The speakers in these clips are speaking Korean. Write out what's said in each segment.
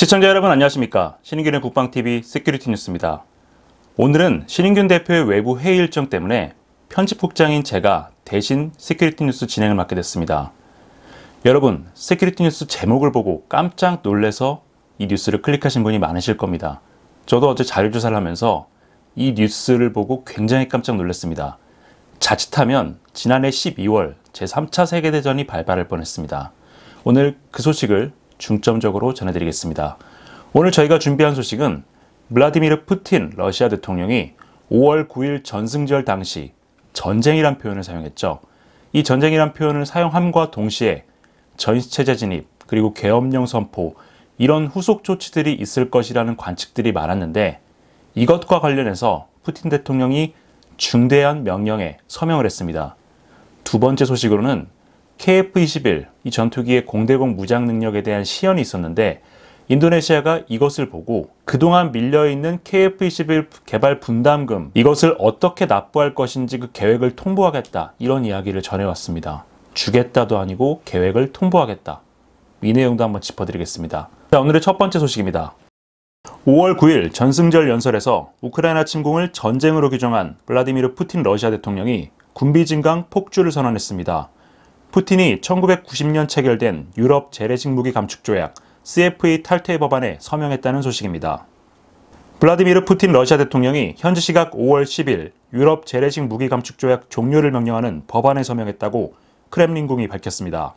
시청자 여러분 안녕하십니까. 신인균의 국방TV 시큐리티 뉴스입니다. 오늘은 신인균 대표의 외부 회의 일정 때문에 편집국장인 제가 대신 시큐리티 뉴스 진행을 맡게 됐습니다. 여러분, 시큐리티 뉴스 제목을 보고 깜짝 놀라서 이 뉴스를 클릭하신 분이 많으실 겁니다. 저도 어제 자료조사를 하면서 이 뉴스를 보고 굉장히 깜짝 놀랐습니다. 자칫하면 지난해 12월 제3차 세계대전이 발발할 뻔했습니다. 오늘 그 소식을 중점적으로 전해드리겠습니다. 오늘 저희가 준비한 소식은 블라디미르 푸틴 러시아 대통령이 5월 9일 전승절 당시 전쟁이란 표현을 사용했죠. 이 전쟁이란 표현을 사용함과 동시에 전시체제 진입 그리고 계엄령 선포 이런 후속 조치들이 있을 것이라는 관측들이 많았는데 이것과 관련해서 푸틴 대통령이 중대한 명령에 서명을 했습니다. 두 번째 소식으로는 KF-21 이 전투기의 공대공 무장 능력에 대한 시연이 있었는데 인도네시아가 이것을 보고 그동안 밀려있는 KF-21 개발 분담금 이것을 어떻게 납부할 것인지 그 계획을 통보하겠다 이런 이야기를 전해왔습니다. 주겠다도 아니고 계획을 통보하겠다. 이 내용도 한번 짚어드리겠습니다. 자, 오늘의 첫 번째 소식입니다. 5월 9일 전승절 연설에서 우크라이나 침공을 전쟁으로 규정한 블라디미르 푸틴 러시아 대통령이 군비 증강 폭주를 선언했습니다. 푸틴이 1990년 체결된 유럽 재래식 무기 감축 조약 CFA 탈퇴 법안에 서명했다는 소식입니다. 블라디미르 푸틴 러시아 대통령이 현지 시각 5월 10일 유럽 재래식 무기 감축 조약 종료를 명령하는 법안에 서명했다고 크렘린궁이 밝혔습니다.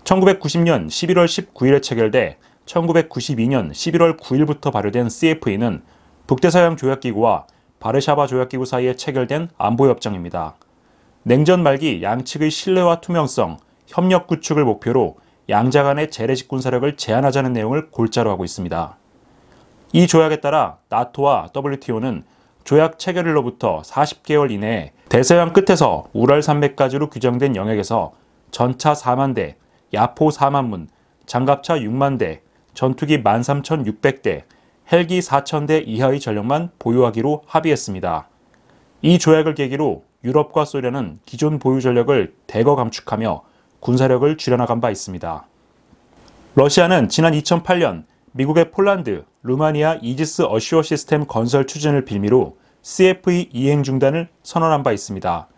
1990년 11월 19일에 체결돼 1992년 11월 9일부터 발효된 CFA는 북대서양 조약기구와 바르샤바 조약기구 사이에 체결된 안보협정입니다. 냉전 말기 양측의 신뢰와 투명성, 협력 구축을 목표로 양자 간의 재래식 군사력을 제한하자는 내용을 골자로 하고 있습니다. 이 조약에 따라 나토와 WTO는 조약 체결일로부터 40개월 이내에 대서양 끝에서 우랄 산맥까지로 규정된 영역에서 전차 4만 대, 야포 4만 문, 장갑차 6만 대, 전투기 13,600대, 헬기 4,000대 이하의 전력만 보유하기로 합의했습니다. 이 조약을 계기로 유럽과 소련은 기존 보유 전력을 대거 감축하며 군사력을 줄여나간 바 있습니다. 러시아는 지난 2008년 미국의 폴란드, 루마니아 이지스 어슈어 시스템 건설 추진을 빌미로 CFA 이행 중단을 선언한 바 있습니다.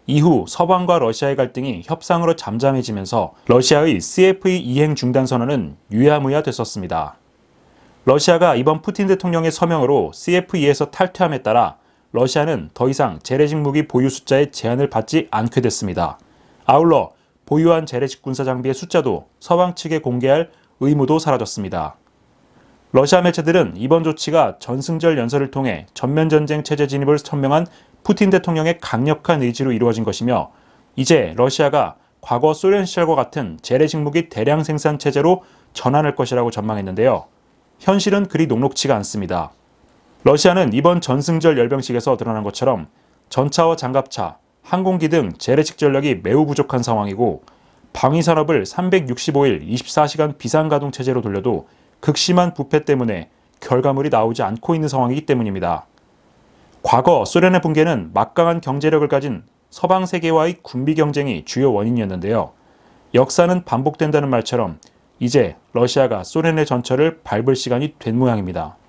이후 서방과 러시아의 갈등이 협상으로 잠잠해지면서 러시아의 CFA 이행 중단 선언은 유야무야 됐었습니다. 러시아가 이번 푸틴 대통령의 서명으로 CFA에서 탈퇴함에 따라 러시아는 더 이상 재래식 무기 보유 숫자의 제한을 받지 않게 됐습니다. 아울러 보유한 재래식 군사 장비의 숫자도 서방 측에 공개할 의무도 사라졌습니다. 러시아 매체들은 이번 조치가 전승절 연설을 통해 전면전쟁 체제 진입을 천명한 푸틴 대통령의 강력한 의지로 이루어진 것이며 이제 러시아가 과거 소련 시절과 같은 재래식 무기 대량 생산 체제로 전환할 것이라고 전망했는데요. 현실은 그리 녹록치가 않습니다. 러시아는 이번 전승절 열병식에서 드러난 것처럼 전차와 장갑차, 항공기 등 재래식 전력이 매우 부족한 상황이고 방위산업을 365일 24시간 비상가동 체제로 돌려도 극심한 부패 때문에 결과물이 나오지 않고 있는 상황이기 때문입니다. 과거 소련의 붕괴는 막강한 경제력을 가진 서방 세계와의 군비 경쟁이 주요 원인이었는데요. 역사는 반복된다는 말처럼 이제 러시아가 소련의 전철을 밟을 시간이 된 모양입니다.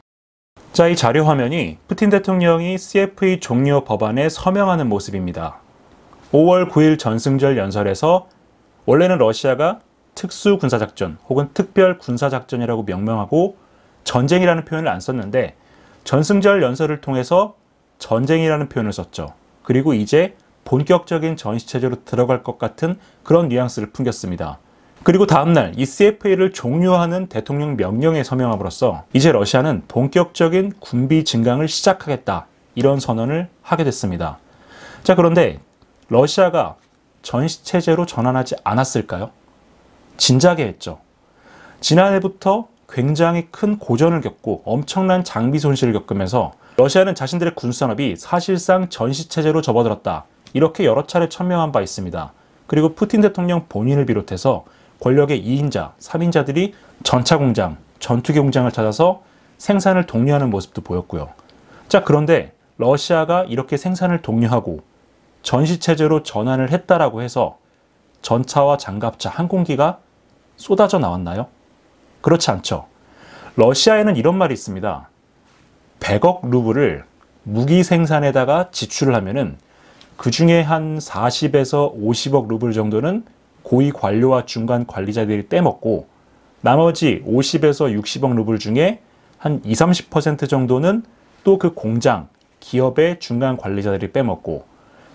자, 이 자료 화면이 푸틴 대통령이 CFA 종료 법안에 서명하는 모습입니다. 5월 9일 전승절 연설에서 원래는 러시아가 특수군사작전 혹은 특별군사작전이라고 명명하고 전쟁이라는 표현을 안 썼는데 전승절 연설을 통해서 전쟁이라는 표현을 썼죠. 그리고 이제 본격적인 전시체제로 들어갈 것 같은 그런 뉘앙스를 풍겼습니다. 그리고 다음날 이 CFA를 종료하는 대통령 명령에 서명함으로써 이제 러시아는 본격적인 군비 증강을 시작하겠다 이런 선언을 하게 됐습니다. 자, 그런데 러시아가 전시체제로 전환하지 않았을까요? 진작에 했죠. 지난해부터 굉장히 큰 고전을 겪고 엄청난 장비 손실을 겪으면서 러시아는 자신들의 군수산업이 사실상 전시체제로 접어들었다 이렇게 여러 차례 천명한 바 있습니다. 그리고 푸틴 대통령 본인을 비롯해서 권력의 2인자, 3인자들이 전차 공장, 전투기 공장을 찾아서 생산을 독려하는 모습도 보였고요. 자, 그런데 러시아가 이렇게 생산을 독려하고 전시체제로 전환을 했다라고 해서 전차와 장갑차, 항공기가 쏟아져 나왔나요? 그렇지 않죠. 러시아에는 이런 말이 있습니다. 100억 루블을 무기 생산에다가 지출을 하면은 그 중에 한 40에서 50억 루블 정도는 고위 관료와 중간 관리자들이 떼먹고 나머지 50에서 60억 루블 중에 한 20, 30% 정도는 또 그 공장, 기업의 중간 관리자들이 빼먹고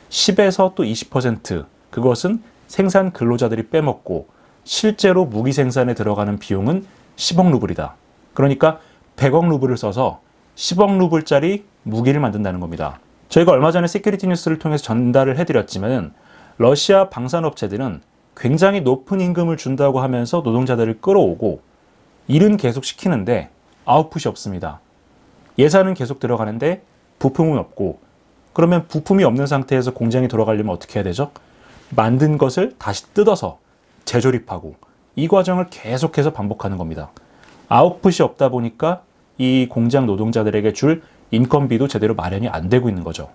10에서 또 20% 그것은 생산 근로자들이 빼먹고 실제로 무기 생산에 들어가는 비용은 10억 루블이다. 그러니까 100억 루블을 써서 10억 루블짜리 무기를 만든다는 겁니다. 저희가 얼마 전에 시큐리티 뉴스를 통해서 전달을 해드렸지만 러시아 방산업체들은 굉장히 높은 임금을 준다고 하면서 노동자들을 끌어오고 일은 계속 시키는데 아웃풋이 없습니다. 예산은 계속 들어가는데 부품은 없고 그러면 부품이 없는 상태에서 공장이 돌아가려면 어떻게 해야 되죠? 만든 것을 다시 뜯어서 재조립하고 이 과정을 계속해서 반복하는 겁니다. 아웃풋이 없다 보니까 이 공장 노동자들에게 줄 인건비도 제대로 마련이 안 되고 있는 거죠.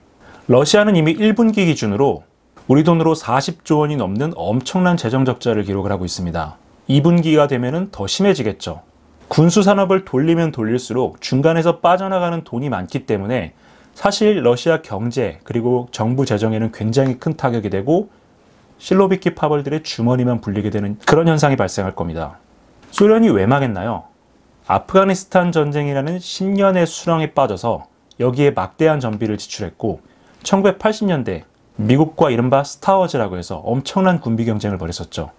러시아는 이미 1분기 기준으로 우리 돈으로 40조 원이 넘는 엄청난 재정 적자를 기록을 하고 있습니다. 2분기가 되면은 더 심해지겠죠. 군수 산업을 돌리면 돌릴수록 중간에서 빠져나가는 돈이 많기 때문에 사실 러시아 경제 그리고 정부 재정에는 굉장히 큰 타격이 되고 실로비키 파벌들의 주머니만 불리게 되는 그런 현상이 발생할 겁니다. 소련이 왜 망했나요? 아프가니스탄 전쟁이라는 10년의 수렁에 빠져서 여기에 막대한 전비를 지출했고 1980년대 미국과 이른바 스타워즈라고 해서 엄청난 군비 경쟁을 벌였었죠.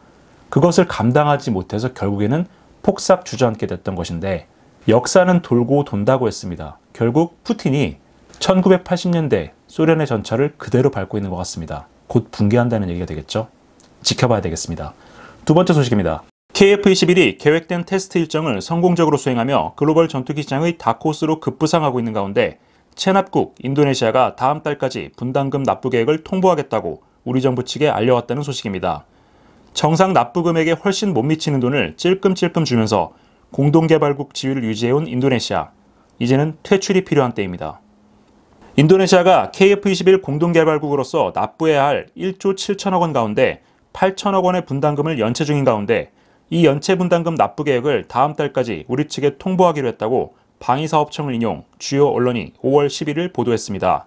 그것을 감당하지 못해서 결국에는 폭삭 주저앉게 됐던 것인데 역사는 돌고 돈다고 했습니다. 결국 푸틴이 1980년대 소련의 전철을 그대로 밟고 있는 것 같습니다. 곧 붕괴한다는 얘기가 되겠죠. 지켜봐야 되겠습니다. 두 번째 소식입니다. KF-21이 계획된 테스트 일정을 성공적으로 수행하며 글로벌 전투기 시장의 다크호스로 급부상하고 있는 가운데 체납국 인도네시아가 다음 달까지 분담금 납부 계획을 통보하겠다고 우리 정부 측에 알려왔다는 소식입니다. 정상 납부 금액에 훨씬 못 미치는 돈을 찔끔찔끔 주면서 공동개발국 지위를 유지해온 인도네시아. 이제는 퇴출이 필요한 때입니다. 인도네시아가 KF-21 공동개발국으로서 납부해야 할 1조 7천억 원 가운데 8천억 원의 분담금을 연체 중인 가운데 이 연체 분담금 납부 계획을 다음 달까지 우리 측에 통보하기로 했다고 방위사업청을 인용 주요 언론이 5월 11일 보도했습니다.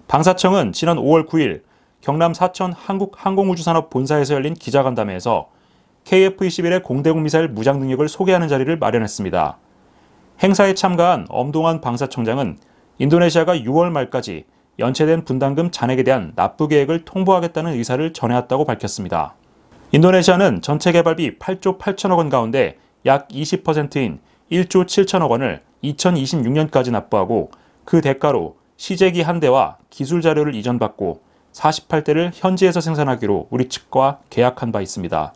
방사청은 지난 5월 9일 경남 사천 한국항공우주산업 본사에서 열린 기자간담회에서 KF-21의 공대공 미사일 무장 능력을 소개하는 자리를 마련했습니다. 행사에 참가한 엄동환 방사청장은 인도네시아가 6월 말까지 연체된 분담금 잔액에 대한 납부 계획을 통보하겠다는 의사를 전해왔다고 밝혔습니다. 인도네시아는 전체 개발비 8조 8천억 원 가운데 약 20%인 1조 7천억 원을 2026년까지 납부하고 그 대가로 시제기 한 대와 기술 자료를 이전받고 48대를 현지에서 생산하기로 우리 측과 계약한 바 있습니다.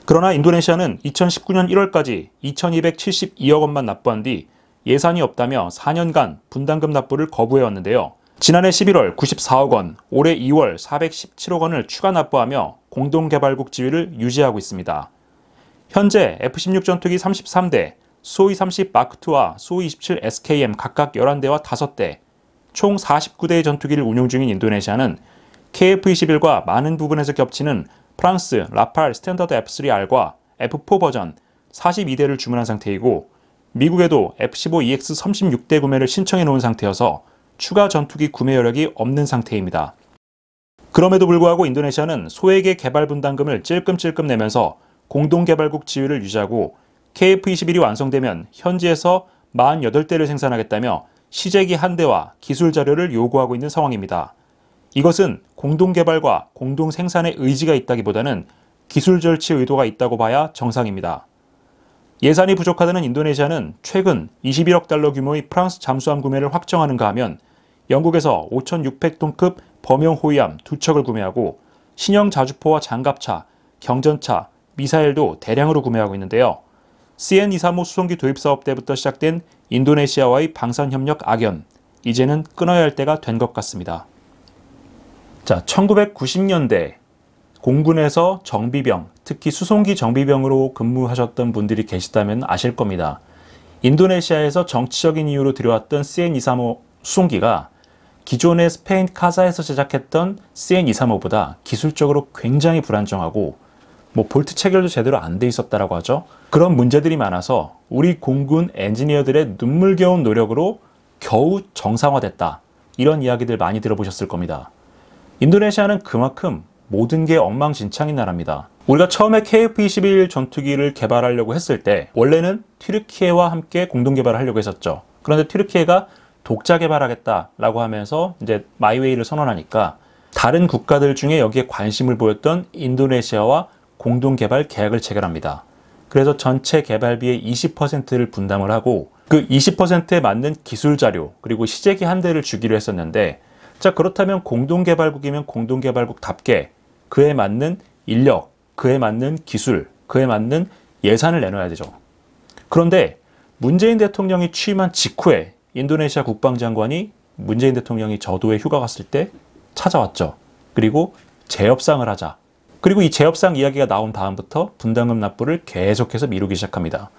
그러나 인도네시아는 2019년 1월까지 2272억 원만 납부한 뒤 예산이 없다며 4년간 분담금 납부를 거부해왔는데요. 지난해 11월 94억 원, 올해 2월 417억 원을 추가 납부하며 공동개발국 지위를 유지하고 있습니다. 현재 F-16 전투기 33대, 수호이 30 마크2와 수호이 27 SKM 각각 11대와 5대, 총 49대의 전투기를 운용 중인 인도네시아는 KF-21과 많은 부분에서 겹치는 프랑스 라팔 스탠더드 F3R과 F4 버전 42대를 주문한 상태이고 미국에도 F-15EX 36대 구매를 신청해 놓은 상태여서 추가 전투기 구매 여력이 없는 상태입니다. 그럼에도 불구하고 인도네시아는 소액의 개발 분담금을 찔끔찔끔 내면서 공동개발국 지위를 유지하고 KF-21이 완성되면 현지에서 48대를 생산하겠다며 시제기 한 대와 기술 자료를 요구하고 있는 상황입니다. 이것은 공동개발과 공동생산의 의지가 있다기보다는 기술 절취 의도가 있다고 봐야 정상입니다. 예산이 부족하다는 인도네시아는 최근 21억 달러 규모의 프랑스 잠수함 구매를 확정하는가 하면 영국에서 5,600톤급 범용 호위함 2척을 구매하고 신형 자주포와 장갑차, 경전차, 미사일도 대량으로 구매하고 있는데요. CN-235 수송기 도입 사업 때부터 시작된 인도네시아와의 방산협력 악연, 이제는 끊어야 할 때가 된 것 같습니다. 자, 1990년대 공군에서 정비병, 특히 수송기 정비병으로 근무하셨던 분들이 계시다면 아실 겁니다. 인도네시아에서 정치적인 이유로 들여왔던 CN-235 수송기가 기존의 스페인 카사에서 제작했던 CN-235보다 기술적으로 굉장히 불안정하고 뭐 볼트 체결도 제대로 안 돼 있었다라고 하죠. 그런 문제들이 많아서 우리 공군 엔지니어들의 눈물겨운 노력으로 겨우 정상화됐다. 이런 이야기들 많이 들어보셨을 겁니다. 인도네시아는 그만큼 모든 게 엉망진창인 나라입니다. 우리가 처음에 KF-21 전투기를 개발하려고 했을 때 원래는 튀르키예와 함께 공동 개발을 하려고 했었죠. 그런데 튀르키예가 독자 개발하겠다라고 하면서 이제 마이웨이를 선언하니까 다른 국가들 중에 여기에 관심을 보였던 인도네시아와 공동 개발 계약을 체결합니다. 그래서 전체 개발비의 20%를 분담을 하고 그 20%에 맞는 기술 자료 그리고 시제기 한 대를 주기로 했었는데, 자, 그렇다면 공동개발국이면 공동개발국답게 그에 맞는 인력, 그에 맞는 기술, 그에 맞는 예산을 내놔야 되죠. 그런데 문재인 대통령이 취임한 직후에 인도네시아 국방장관이 문재인 대통령이 저도에 휴가 갔을 때 찾아왔죠. 그리고 재협상을 하자. 그리고 이 재협상 이야기가 나온 다음부터 분담금 납부를 계속해서 미루기 시작합니다.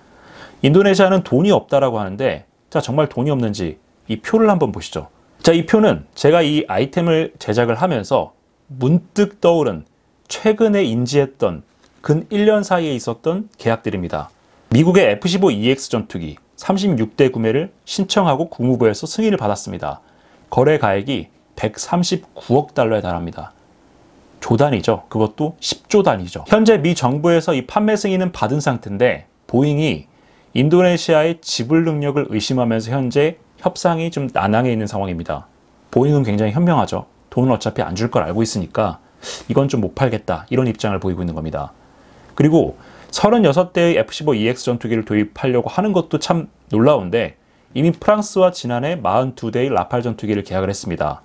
인도네시아는 돈이 없다라고 하는데, 자, 정말 돈이 없는지 이 표를 한번 보시죠. 자, 이 표는 제가 이 아이템을 제작을 하면서 문득 떠오른 최근에 인지했던 근 1년 사이에 있었던 계약들입니다. 미국의 F-15EX 전투기 36대 구매를 신청하고 국무부에서 승인을 받았습니다. 거래 가액이 139억 달러에 달합니다. 조 단위죠. 그것도 10조 단위죠. 현재 미 정부에서 이 판매 승인은 받은 상태인데 보잉이 인도네시아의 지불 능력을 의심하면서 현재 협상이 좀 난항에 있는 상황입니다. 보잉은 굉장히 현명하죠. 돈은 어차피 안 줄 걸 알고 있으니까 이건 좀 못 팔겠다, 이런 입장을 보이고 있는 겁니다. 그리고 36대의 F-15EX 전투기를 도입하려고 하는 것도 참 놀라운데, 이미 프랑스와 지난해 42대의 라팔 전투기를 계약을 했습니다.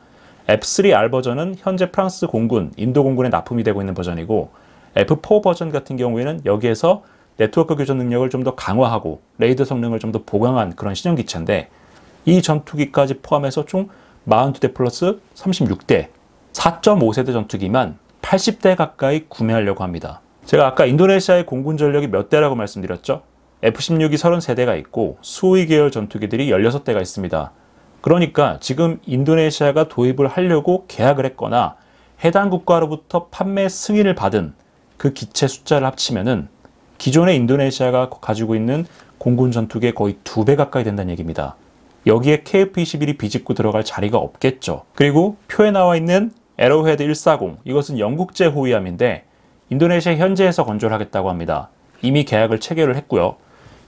F3R 버전은 현재 프랑스 공군, 인도 공군에 납품이 되고 있는 버전이고, F4 버전 같은 경우에는 여기에서 네트워크 교전 능력을 좀 더 강화하고 레이더 성능을 좀 더 보강한 그런 신형기체인데, 이 전투기까지 포함해서 총 42대 플러스 36대, 4.5세대 전투기만 80대 가까이 구매하려고 합니다. 제가 아까 인도네시아의 공군 전력이 몇 대라고 말씀드렸죠? F-16이 33대가 있고 수호이 계열 전투기들이 16대가 있습니다. 그러니까 지금 인도네시아가 도입을 하려고 계약을 했거나 해당 국가로부터 판매 승인을 받은 그 기체 숫자를 합치면은 기존의 인도네시아가 가지고 있는 공군 전투기의 거의 2배 가까이 된다는 얘기입니다. 여기에 KF-21이 비집고 들어갈 자리가 없겠죠. 그리고 표에 나와 있는 에러헤드 140, 이것은 영국제 호위함인데 인도네시아 현지에서 건조를 하겠다고 합니다. 이미 계약을 체결을 했고요.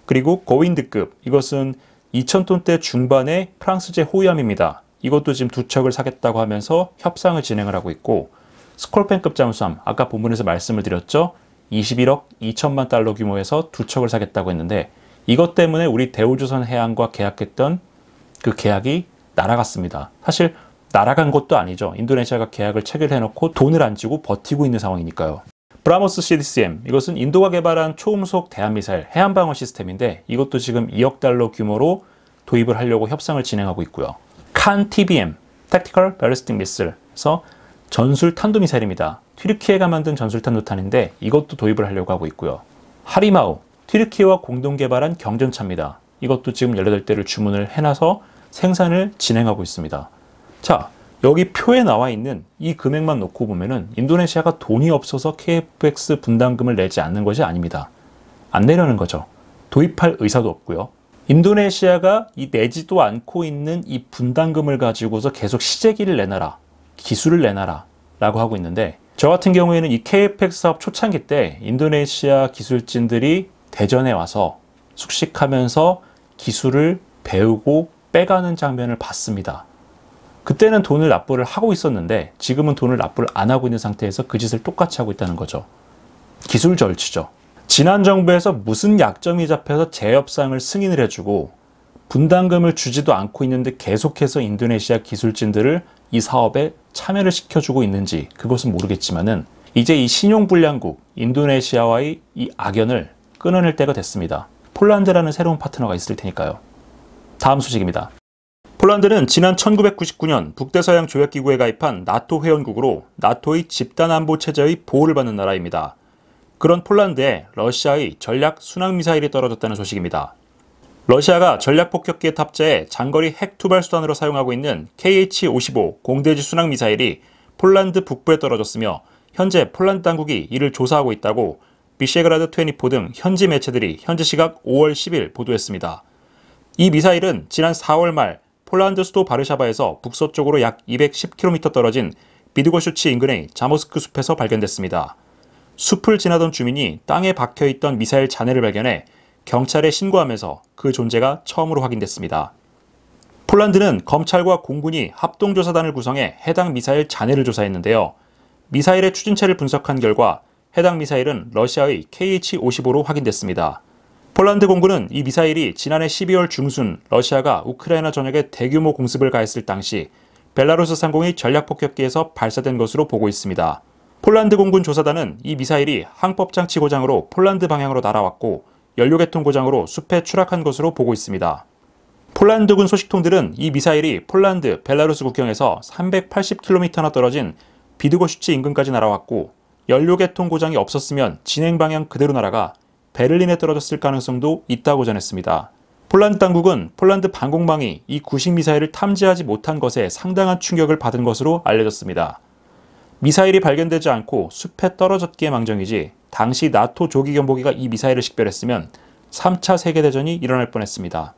그리고 고윈드급, 이것은 2000톤대 중반의 프랑스제 호위함입니다. 이것도 지금 2척을 사겠다고 하면서 협상을 진행을 하고 있고, 스콜펜급 잠수함, 아까 본문에서 말씀을 드렸죠. 21억 2천만 달러 규모에서 2척을 사겠다고 했는데, 이것 때문에 우리 대우조선 해양과 계약했던 그 계약이 날아갔습니다. 사실 날아간 것도 아니죠. 인도네시아가 계약을 체결해놓고 돈을 안 주고 버티고 있는 상황이니까요. 브라모스 CDCM, 이것은 인도가 개발한 초음속 대한미사일 해안방어 시스템인데 이것도 지금 2억 달러 규모로 도입을 하려고 협상을 진행하고 있고요. 칸 TBM, Tactical Ballistic Missile에서 전술 탄도미사일입니다. 튀르키예가 만든 전술 탄도탄인데 이것도 도입을 하려고 하고 있고요. 하리마우, 튀르키예와 공동 개발한 경전차입니다. 이것도 지금 18대를 주문을 해놔서 생산을 진행하고 있습니다. 자, 여기 표에 나와 있는 이 금액만 놓고 보면은 인도네시아가 돈이 없어서 KF-X 분담금을 내지 않는 것이 아닙니다. 안 내려는 거죠. 도입할 의사도 없고요. 인도네시아가 이 내지도 않고 있는 이 분담금을 가지고서 계속 시제기를 내놔라, 기술을 내놔라 라고 하고 있는데, 저 같은 경우에는 이 KF-X 사업 초창기 때 인도네시아 기술진들이 대전에 와서 숙식하면서 기술을 배우고 빼가는 장면을 봤습니다. 그때는 돈을 납부를 하고 있었는데 지금은 돈을 납부를 안 하고 있는 상태에서 그 짓을 똑같이 하고 있다는 거죠. 기술 절취죠. 지난 정부에서 무슨 약점이 잡혀서 재협상을 승인을 해주고 분담금을 주지도 않고 있는데 계속해서 인도네시아 기술진들을 이 사업에 참여를 시켜주고 있는지 그것은 모르겠지만은 이제 이 신용불량국 인도네시아와의 이 악연을 끊어낼 때가 됐습니다. 폴란드라는 새로운 파트너가 있을 테니까요. 다음 소식입니다. 폴란드는 지난 1999년 북대서양 조약기구에 가입한 나토 회원국으로 나토의 집단안보 체제의 보호를 받는 나라입니다. 그런 폴란드에 러시아의 전략 순항미사일이 떨어졌다는 소식입니다. 러시아가 전략폭격기에 탑재해 장거리 핵 투발 수단으로 사용하고 있는 KH-55 공대지 순항미사일이 폴란드 북부에 떨어졌으며 현재 폴란드 당국이 이를 조사하고 있다고 비셰그라드 24 등 현지 매체들이 현지 시각 5월 10일 보도했습니다. 이 미사일은 지난 4월 말 폴란드 수도 바르샤바에서 북서쪽으로 약 210km 떨어진 비드고슈치 인근의 자모스크 숲에서 발견됐습니다. 숲을 지나던 주민이 땅에 박혀있던 미사일 잔해를 발견해 경찰에 신고하면서 그 존재가 처음으로 확인됐습니다. 폴란드는 검찰과 공군이 합동조사단을 구성해 해당 미사일 잔해를 조사했는데요. 미사일의 추진체를 분석한 결과 해당 미사일은 러시아의 KH-55로 확인됐습니다. 폴란드 공군은 이 미사일이 지난해 12월 중순 러시아가 우크라이나 전역에 대규모 공습을 가했을 당시 벨라루스 상공의 전략폭격기에서 발사된 것으로 보고 있습니다. 폴란드 공군 조사단은 이 미사일이 항법장치 고장으로 폴란드 방향으로 날아왔고 연료계통 고장으로 숲에 추락한 것으로 보고 있습니다. 폴란드군 소식통들은 이 미사일이 폴란드, 벨라루스 국경에서 380km나 떨어진 비드고슈치 인근까지 날아왔고 연료계통 고장이 없었으면 진행 방향 그대로 날아가 베를린에 떨어졌을 가능성도 있다고 전했습니다. 폴란드 당국은 폴란드 방공망이 이 구식 미사일을 탐지하지 못한 것에 상당한 충격을 받은 것으로 알려졌습니다. 미사일이 발견되지 않고 숲에 떨어졌기에 망정이지 당시 나토 조기경보기가 이 미사일을 식별했으면 3차 세계대전이 일어날 뻔했습니다.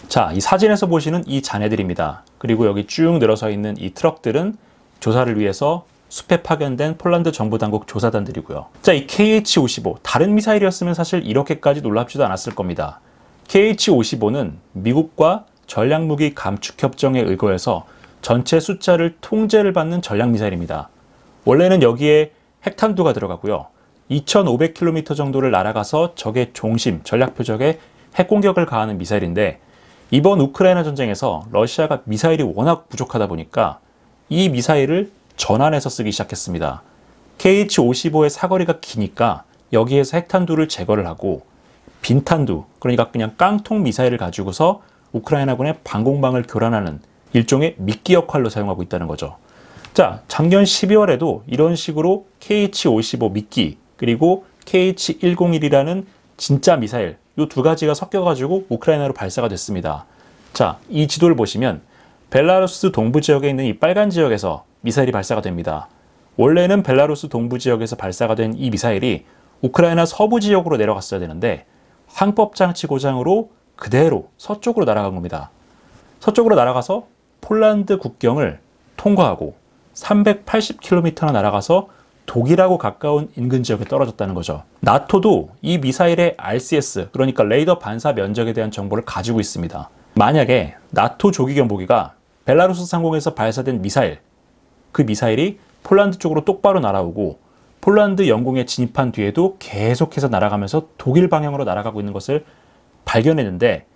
자, 이 사진에서 보시는 이 잔해들입니다. 그리고 여기 쭉 늘어서 있는 이 트럭들은 조사를 위해서 숲에 파견된 폴란드 정부 당국 조사단들이고요. 자, 이 KH-55, 다른 미사일이었으면 사실 이렇게까지 놀랍지도 않았을 겁니다. KH-55는 미국과 전략무기 감축협정에 의거해서 전체 숫자를 통제를 받는 전략미사일입니다. 원래는 여기에 핵탄두가 들어가고요. 2500km 정도를 날아가서 적의 중심, 전략표적에 핵공격을 가하는 미사일인데 이번 우크라이나 전쟁에서 러시아가 미사일이 워낙 부족하다 보니까 이 미사일을 전환해서 쓰기 시작했습니다. KH-55의 사거리가 기니까 여기에서 핵탄두를 제거를 하고 빈탄두, 그러니까 그냥 깡통 미사일을 가지고서 우크라이나군의 방공망을 교란하는 일종의 미끼 역할로 사용하고 있다는 거죠. 자, 작년 12월에도 이런 식으로 KH-55 미끼 그리고 KH-101이라는 진짜 미사일 이 두 가지가 섞여가지고 우크라이나로 발사가 됐습니다. 자, 이 지도를 보시면 벨라루스 동부 지역에 있는 이 빨간 지역에서 미사일이 발사가 됩니다. 원래는 벨라루스 동부 지역에서 발사가 된 이 미사일이 우크라이나 서부 지역으로 내려갔어야 되는데 항법장치 고장으로 그대로 서쪽으로 날아간 겁니다. 서쪽으로 날아가서 폴란드 국경을 통과하고 380km나 날아가서 독일하고 가까운 인근 지역에 떨어졌다는 거죠. 나토도 이 미사일의 RCS, 그러니까 레이더 반사 면적에 대한 정보를 가지고 있습니다. 만약에 나토 조기경보기가 벨라루스 상공에서 발사된 미사일, 그 미사일이 폴란드 쪽으로 똑바로 날아오고 폴란드 영공에 진입한 뒤에도 계속해서 날아가면서 독일 방향으로 날아가고 있는 것을 발견했는데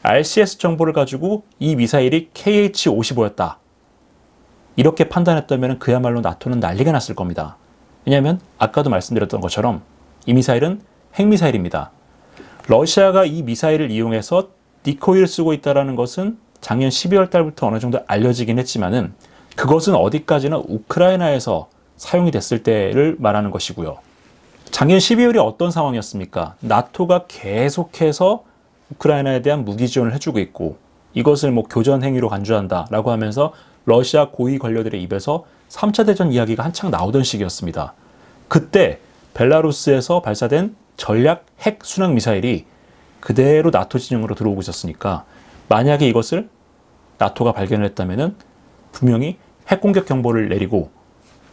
RCS 정보를 가지고 이 미사일이 KH-55였다. 이렇게 판단했다면 그야말로 나토는 난리가 났을 겁니다. 왜냐하면 아까도 말씀드렸던 것처럼 이 미사일은 핵미사일입니다. 러시아가 이 미사일을 이용해서 디코이를 쓰고 있다는 것은 작년 12월 달부터 어느 정도 알려지긴 했지만은 그것은 어디까지나 우크라이나에서 사용이 됐을 때를 말하는 것이고요. 작년 12월이 어떤 상황이었습니까? 나토가 계속해서 우크라이나에 대한 무기 지원을 해주고 있고 이것을 뭐 교전 행위로 간주한다라고 하면서 러시아 고위 관료들의 입에서 3차 대전 이야기가 한창 나오던 시기였습니다. 그때 벨라루스에서 발사된 전략 핵 순항 미사일이 그대로 나토 진영으로 들어오고 있었으니까 만약에 이것을 나토가 발견을 했다면 분명히 핵공격 경보를 내리고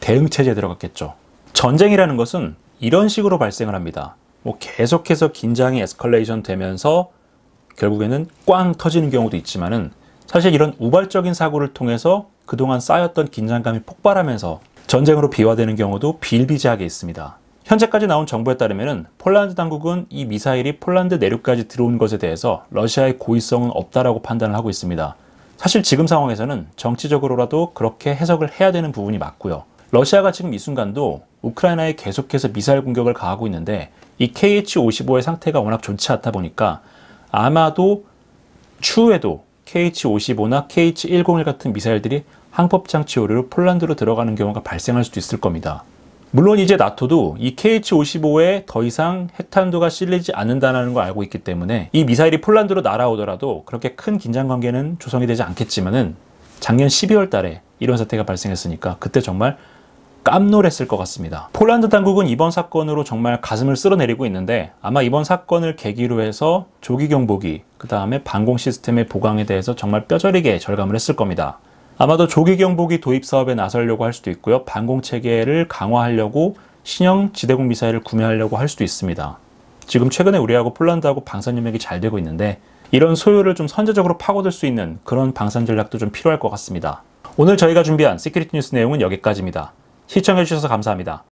대응 체제에 들어갔겠죠. 전쟁이라는 것은 이런 식으로 발생을 합니다. 뭐 계속해서 긴장이 에스컬레이션 되면서 결국에는 꽝 터지는 경우도 있지만은 사실 이런 우발적인 사고를 통해서 그동안 쌓였던 긴장감이 폭발하면서 전쟁으로 비화되는 경우도 비일비재하게 있습니다. 현재까지 나온 정보에 따르면 폴란드 당국은 이 미사일이 폴란드 내륙까지 들어온 것에 대해서 러시아의 고의성은 없다라고 판단을 하고 있습니다. 사실 지금 상황에서는 정치적으로라도 그렇게 해석을 해야 되는 부분이 맞고요. 러시아가 지금 이 순간도 우크라이나에 계속해서 미사일 공격을 가하고 있는데 이 KH-55의 상태가 워낙 좋지 않다 보니까 아마도 추후에도 KH-55나 KH-101 같은 미사일들이 항법장치 오류로 폴란드로 들어가는 경우가 발생할 수도 있을 겁니다. 물론 이제 나토도 이 KH-55에 더 이상 핵탄두가 실리지 않는다는 걸 알고 있기 때문에 이 미사일이 폴란드로 날아오더라도 그렇게 큰 긴장 관계는 조성이 되지 않겠지만은 작년 12월 달에 이런 사태가 발생했으니까 그때 정말 깜놀했을 것 같습니다. 폴란드 당국은 이번 사건으로 정말 가슴을 쓸어내리고 있는데 아마 이번 사건을 계기로 해서 조기 경보기, 그 다음에 방공 시스템의 보강에 대해서 정말 뼈저리게 절감을 했을 겁니다. 아마도 조기 경보기 도입 사업에 나서려고 할 수도 있고요. 방공 체계를 강화하려고 신형 지대공 미사일을 구매하려고 할 수도 있습니다. 지금 최근에 우리하고 폴란드하고 방산 협력이 잘 되고 있는데 이런 소요를 좀 선제적으로 파고들 수 있는 그런 방산 전략도 좀 필요할 것 같습니다. 오늘 저희가 준비한 시큐리티 뉴스 내용은 여기까지입니다. 시청해주셔서 감사합니다.